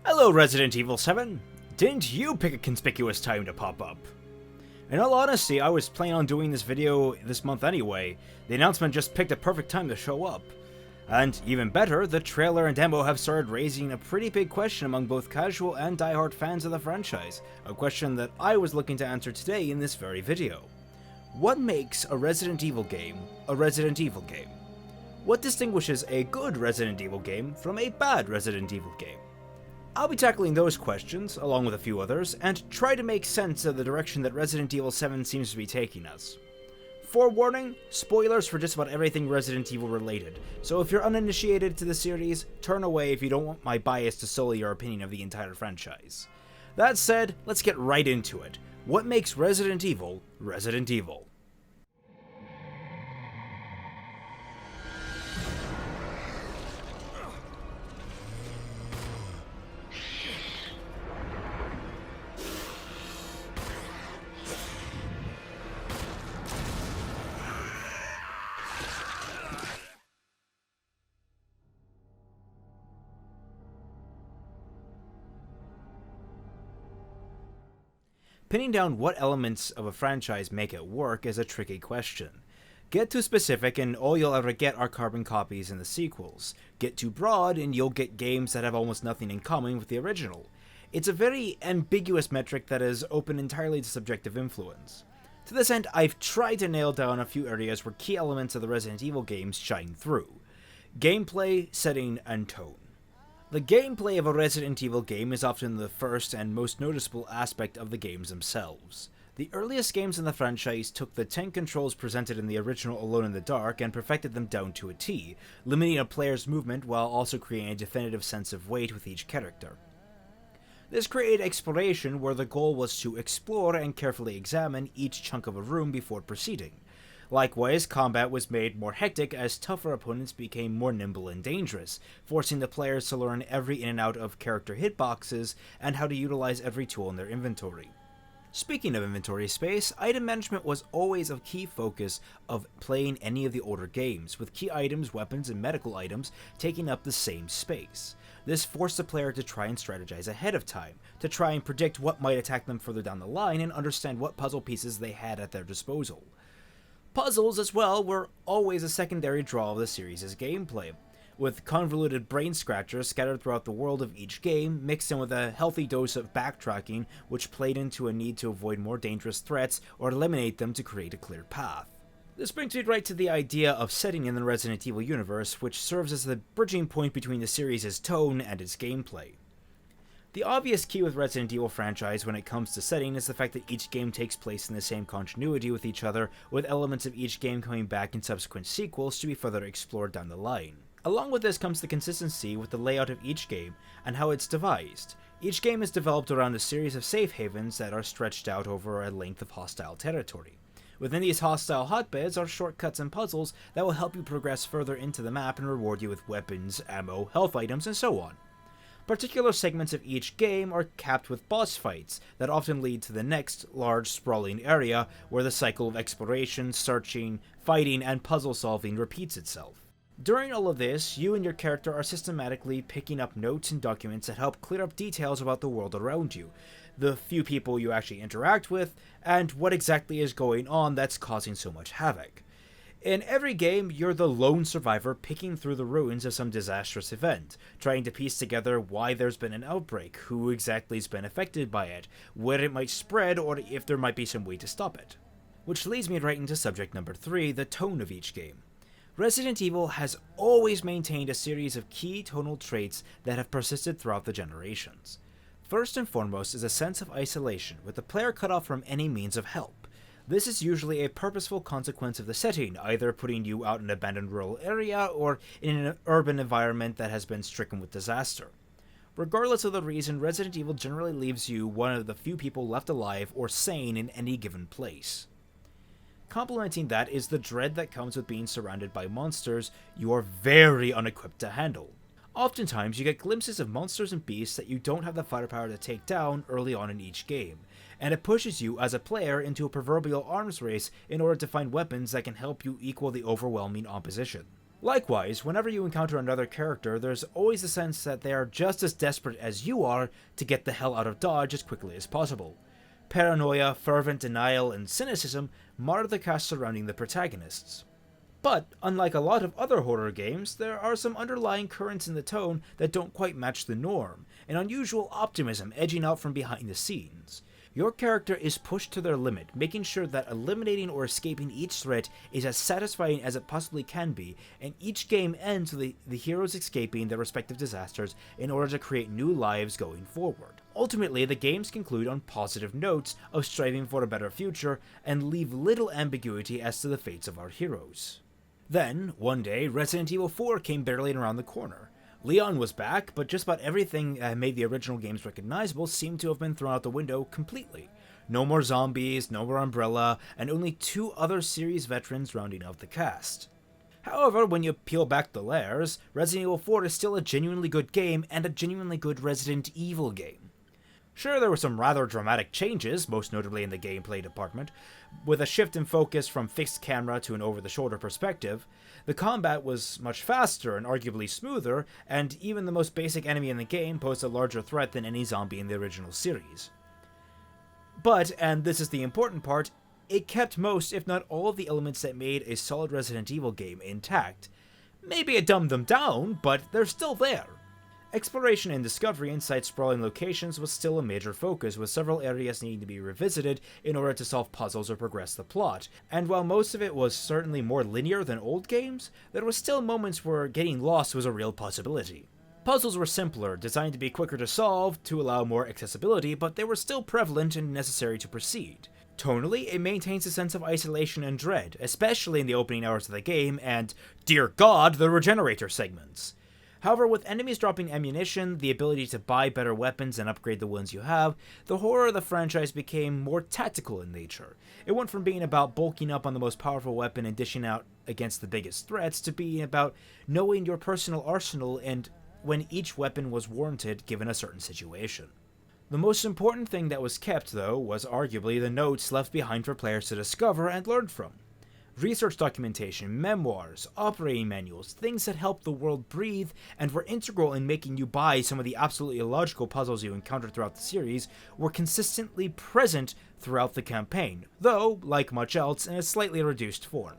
Hello Resident Evil 7. Didn't you pick a conspicuous time to pop up? In all honesty, I was planning on doing this video this month anyway. The announcement just picked a perfect time to show up. And even better, the trailer and demo have started raising a pretty big question among both casual and diehard fans of the franchise, a question that I was looking to answer today in this very video. What makes a Resident Evil game a Resident Evil game? What distinguishes a good Resident Evil game from a bad Resident Evil game? I'll be tackling those questions, along with a few others, and try to make sense of the direction that Resident Evil 7 seems to be taking us. Forewarning, spoilers for just about everything Resident Evil related, so if you're uninitiated to the series, turn away if you don't want my bias to sully your opinion of the entire franchise. That said, let's get right into it. What makes Resident Evil, Resident Evil? Pinning down what elements of a franchise make it work is a tricky question. Get too specific and all you'll ever get are carbon copies in the sequels. Get too broad and you'll get games that have almost nothing in common with the original. It's a very ambiguous metric that is open entirely to subjective influence. To this end, I've tried to nail down a few areas where key elements of the Resident Evil games shine through. Gameplay, setting, and tone. The gameplay of a Resident Evil game is often the first and most noticeable aspect of the games themselves. The earliest games in the franchise took the 10 controls presented in the original Alone in the Dark and perfected them down to a T, limiting a player's movement while also creating a definitive sense of weight with each character. This created exploration where the goal was to explore and carefully examine each chunk of a room before proceeding. Likewise, combat was made more hectic as tougher opponents became more nimble and dangerous, forcing the players to learn every in and out of character hitboxes and how to utilize every tool in their inventory. Speaking of inventory space, item management was always a key focus of playing any of the older games, with key items, weapons, and medical items taking up the same space. This forced the player to try and strategize ahead of time, to try and predict what might attack them further down the line and understand what puzzle pieces they had at their disposal. Puzzles, as well, were always a secondary draw of the series' gameplay, with convoluted brain scratchers scattered throughout the world of each game, mixed in with a healthy dose of backtracking, which played into a need to avoid more dangerous threats or eliminate them to create a clear path. This brings me right to the idea of setting in the Resident Evil universe, which serves as the bridging point between the series' tone and its gameplay. The obvious key with Resident Evil franchise when it comes to setting is the fact that each game takes place in the same continuity with each other, with elements of each game coming back in subsequent sequels to be further explored down the line. Along with this comes the consistency with the layout of each game and how it's devised. Each game is developed around a series of safe havens that are stretched out over a length of hostile territory. Within these hostile hotbeds are shortcuts and puzzles that will help you progress further into the map and reward you with weapons, ammo, health items, and so on. Particular segments of each game are capped with boss fights that often lead to the next large sprawling area where the cycle of exploration, searching, fighting, and puzzle solving repeats itself. During all of this, you and your character are systematically picking up notes and documents that help clear up details about the world around you, the few people you actually interact with, and what exactly is going on that's causing so much havoc. In every game, you're the lone survivor picking through the ruins of some disastrous event, trying to piece together why there's been an outbreak, who exactly has been affected by it, where it might spread, or if there might be some way to stop it. Which leads me right into subject number 3, the tone of each game. Resident Evil has always maintained a series of key tonal traits that have persisted throughout the generations. First and foremost is a sense of isolation, with the player cut off from any means of help. This is usually a purposeful consequence of the setting, either putting you out in an abandoned rural area or in an urban environment that has been stricken with disaster. Regardless of the reason, Resident Evil generally leaves you one of the few people left alive or sane in any given place. Complementing that is the dread that comes with being surrounded by monsters you are very unequipped to handle. Oftentimes, you get glimpses of monsters and beasts that you don't have the firepower to take down early on in each game, and it pushes you as a player into a proverbial arms race in order to find weapons that can help you equal the overwhelming opposition. Likewise, whenever you encounter another character, there's always a sense that they are just as desperate as you are to get the hell out of Dodge as quickly as possible. Paranoia, fervent denial, and cynicism mar the cast surrounding the protagonists. But, unlike a lot of other horror games, there are some underlying currents in the tone that don't quite match the norm, and unusual optimism edging out from behind the scenes. Your character is pushed to their limit, making sure that eliminating or escaping each threat is as satisfying as it possibly can be, and each game ends with the heroes escaping their respective disasters in order to create new lives going forward. Ultimately, the games conclude on positive notes of striving for a better future, and leave little ambiguity as to the fates of our heroes. Then, one day, Resident Evil 4 came barreling around the corner. Leon was back, but just about everything that made the original games recognizable seemed to have been thrown out the window completely. No more zombies, no more Umbrella, and only 2 other series veterans rounding out the cast. However, when you peel back the layers, Resident Evil 4 is still a genuinely good game and a genuinely good Resident Evil game. Sure, there were some rather dramatic changes, most notably in the gameplay department, with a shift in focus from fixed camera to an over-the-shoulder perspective. The combat was much faster and arguably smoother, and even the most basic enemy in the game posed a larger threat than any zombie in the original series. But, and this is the important part, it kept most, if not all, of the elements that made a solid Resident Evil game intact. Maybe it dumbed them down, but they're still there. Exploration and discovery in side-sprawling locations was still a major focus, with several areas needing to be revisited in order to solve puzzles or progress the plot, and while most of it was certainly more linear than old games, there were still moments where getting lost was a real possibility. Puzzles were simpler, designed to be quicker to solve, to allow more accessibility, but they were still prevalent and necessary to proceed. Tonally, it maintains a sense of isolation and dread, especially in the opening hours of the game and, dear God, the regenerator segments. However, with enemies dropping ammunition, the ability to buy better weapons and upgrade the ones you have, the horror of the franchise became more tactical in nature. It went from being about bulking up on the most powerful weapon and dishing out against the biggest threats to being about knowing your personal arsenal and when each weapon was warranted given a certain situation. The most important thing that was kept, though, was arguably the notes left behind for players to discover and learn from. Research documentation, memoirs, operating manuals, things that helped the world breathe and were integral in making you buy some of the absolutely illogical puzzles you encountered throughout the series, were consistently present throughout the campaign, though, like much else, in a slightly reduced form.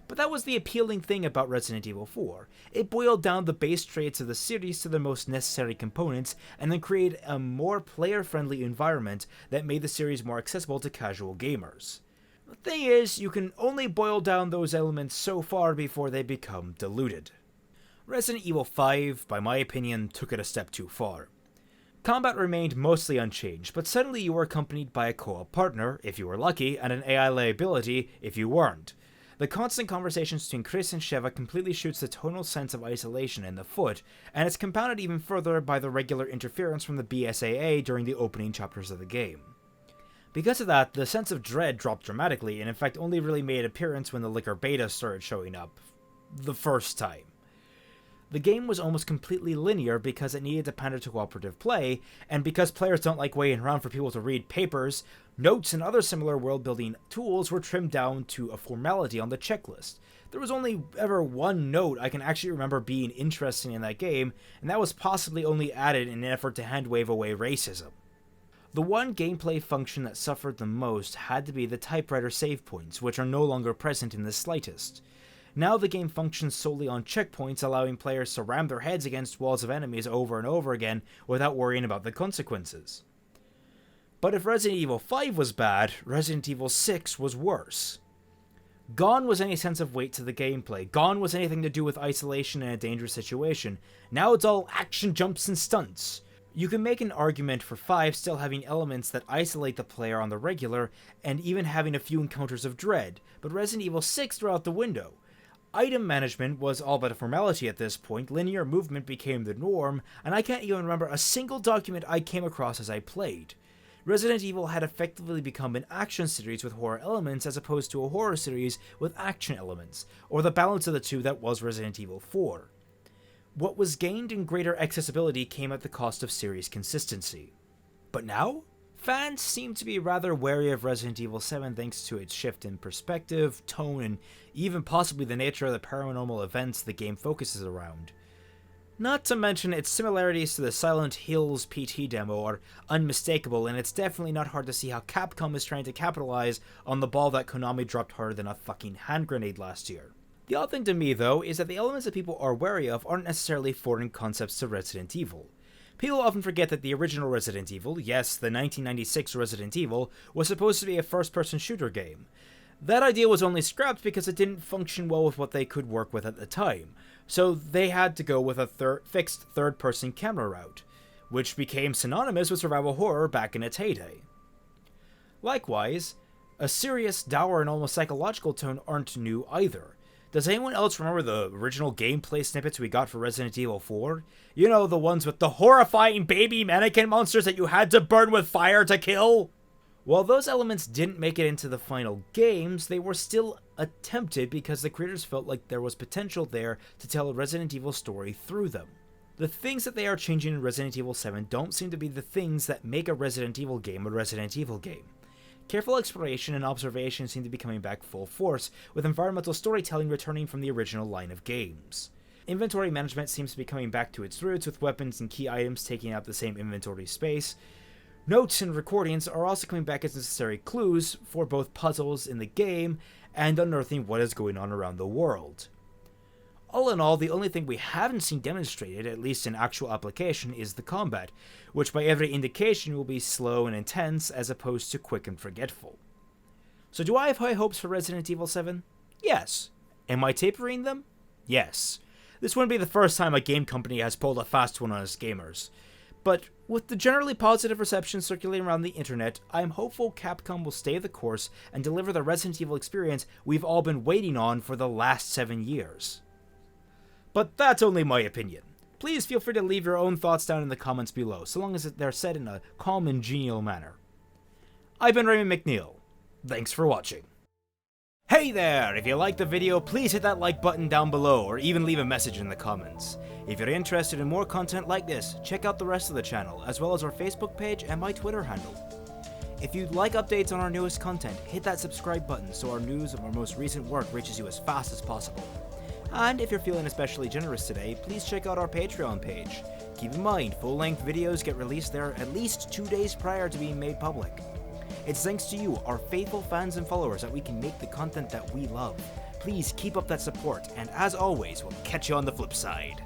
But that was the appealing thing about Resident Evil 4. It boiled down the base traits of the series to their most necessary components, and then created a more player-friendly environment that made the series more accessible to casual gamers. The thing is, you can only boil down those elements so far before they become diluted. Resident Evil 5, by my opinion, took it a step too far. Combat remained mostly unchanged, but suddenly you were accompanied by a co-op partner, if you were lucky, and an AI liability, if you weren't. The constant conversations between Chris and Sheva completely shoots the tonal sense of isolation in the foot, and it's compounded even further by the regular interference from the BSAA during the opening chapters of the game. Because of that, the sense of dread dropped dramatically, and in fact only really made an appearance when the liquor beta started showing up. The first time. The game was almost completely linear because it needed to pander to cooperative play, and because players don't like waiting around for people to read papers, notes and other similar world-building tools were trimmed down to a formality on the checklist. There was only ever one note I can actually remember being interesting in that game, and that was possibly only added in an effort to hand-wave away racism. The one gameplay function that suffered the most had to be the typewriter save points, which are no longer present in the slightest. Now the game functions solely on checkpoints, allowing players to ram their heads against walls of enemies over and over again without worrying about the consequences. But if Resident Evil 5 was bad, Resident Evil 6 was worse. Gone was any sense of weight to the gameplay, gone was anything to do with isolation in a dangerous situation. Now it's all action, jumps, and stunts. You can make an argument for 5 still having elements that isolate the player on the regular, and even having a few encounters of dread, but Resident Evil 6 threw out the window. Item management was all but a formality at this point, linear movement became the norm, and I can't even remember a single document I came across as I played. Resident Evil had effectively become an action series with horror elements as opposed to a horror series with action elements, or the balance of the two that was Resident Evil 4. What was gained in greater accessibility came at the cost of series consistency. But now? Fans seem to be rather wary of Resident Evil 7 thanks to its shift in perspective, tone, and even possibly the nature of the paranormal events the game focuses around. Not to mention its similarities to the Silent Hills PT demo are unmistakable, and it's definitely not hard to see how Capcom is trying to capitalize on the ball that Konami dropped harder than a fucking hand grenade last year. The odd thing to me, though, is that the elements that people are wary of aren't necessarily foreign concepts to Resident Evil. People often forget that the original Resident Evil, yes, the 1996 Resident Evil, was supposed to be a first-person shooter game. That idea was only scrapped because it didn't function well with what they could work with at the time, so they had to go with a fixed third-person camera route, which became synonymous with survival horror back in its heyday. Likewise, a serious, dour, and almost psychological tone aren't new either. Does anyone else remember the original gameplay snippets we got for Resident Evil 4? You know, the ones with the horrifying baby mannequin monsters that you had to burn with fire to kill? While those elements didn't make it into the final games, they were still attempted because the creators felt like there was potential there to tell a Resident Evil story through them. The things that they are changing in Resident Evil 7 don't seem to be the things that make a Resident Evil game a Resident Evil game. Careful exploration and observation seem to be coming back full force, with environmental storytelling returning from the original line of games. Inventory management seems to be coming back to its roots, with weapons and key items taking up the same inventory space. Notes and recordings are also coming back as necessary clues for both puzzles in the game and unearthing what is going on around the world. All in all, the only thing we haven't seen demonstrated, at least in actual application, is the combat, which by every indication will be slow and intense as opposed to quick and forgetful. So do I have high hopes for Resident Evil 7? Yes. Am I tapering them? Yes. This wouldn't be the first time a game company has pulled a fast one on us gamers. But with the generally positive reception circulating around the internet, I am hopeful Capcom will stay the course and deliver the Resident Evil experience we've all been waiting on for the last 7 years. But that's only my opinion. Please feel free to leave your own thoughts down in the comments below, so long as they're said in a calm and genial manner. I've been Raymond McNeil. Thanks for watching. Hey there! If you liked the video, please hit that like button down below, or even leave a message in the comments. If you're interested in more content like this, check out the rest of the channel, as well as our Facebook page and my Twitter handle. If you'd like updates on our newest content, hit that subscribe button so our news of our most recent work reaches you as fast as possible. And if you're feeling especially generous today, please check out our Patreon page. Keep in mind, full-length videos get released there at least 2 days prior to being made public. It's thanks to you, our faithful fans and followers, that we can make the content that we love. Please keep up that support, and as always, we'll catch you on the flip side.